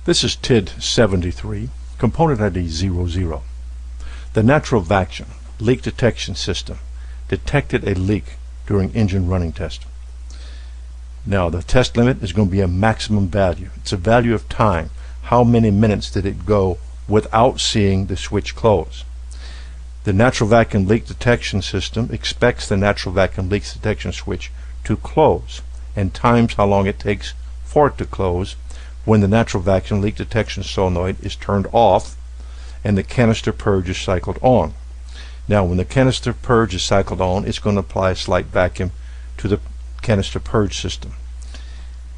This is TID 73, component ID 00. The natural vacuum leak detection system detected a leak during engine running test. Now the test limit is going to be a maximum value. It's a value of time. How many minutes did it go without seeing the switch close? The natural vacuum leak detection system expects the natural vacuum leak detection switch to close and times how long it takes for it to close when the natural vacuum leak detection solenoid is turned off and the canister purge is cycled on. Now when the canister purge is cycled on, it's going to apply a slight vacuum to the canister purge system.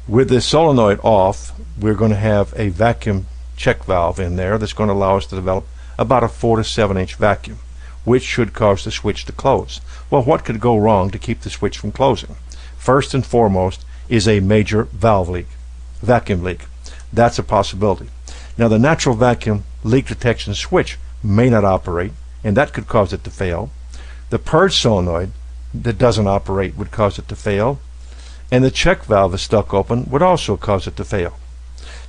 With the solenoid off, we're going to have a vacuum check valve in there that's going to allow us to develop about a 4 to 7 inch vacuum, which should cause the switch to close. Well, what could go wrong to keep the switch from closing? First and foremost is a major valve leak, vacuum leak. That's a possibility. Now the natural vacuum leak detection switch may not operate, and that could cause it to fail. The purge solenoid that doesn't operate would cause it to fail, and the check valve is stuck open would also cause it to fail.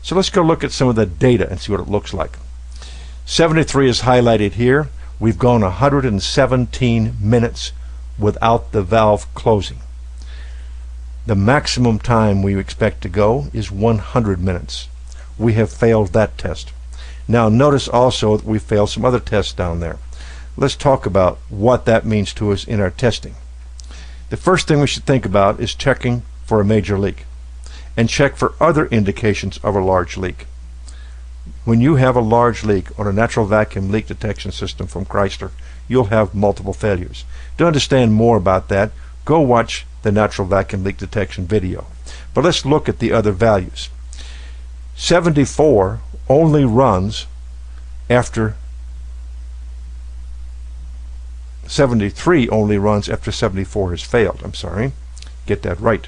So let's go look at some of the data and see what it looks like. 73 is highlighted here. We've gone 117 minutes without the valve closing. The maximum time we expect to go is 100 minutes. We have failed that test. Now notice also that we failed some other tests down there. Let's talk about what that means to us in our testing. The first thing we should think about is checking for a major leak and check for other indications of a large leak. When you have a large leak on a natural vacuum leak detection system from Chrysler, you'll have multiple failures. To understand more about that, go watch the natural vacuum leak detection video. But let's look at the other values. 74 only runs after 73 only runs after 74 has failed. I'm sorry, get that right.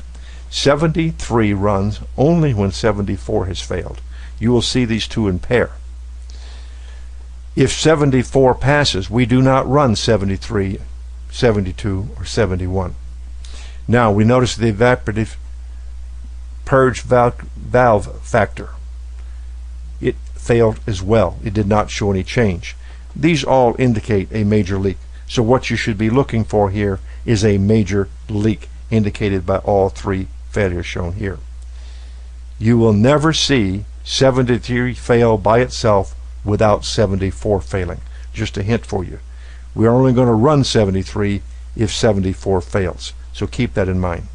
73 runs only when 74 has failed. You will see these two in pair. If 74 passes, we do not run 73, 72, or 71. Now we notice the evaporative purge valve factor. It failed as well. It did not show any change. These all indicate a major leak. So what you should be looking for here is a major leak indicated by all three failures shown here. You will never see 73 fail by itself without 74 failing. Just a hint for you. We're only going to run 73 if 74 fails. So keep that in mind.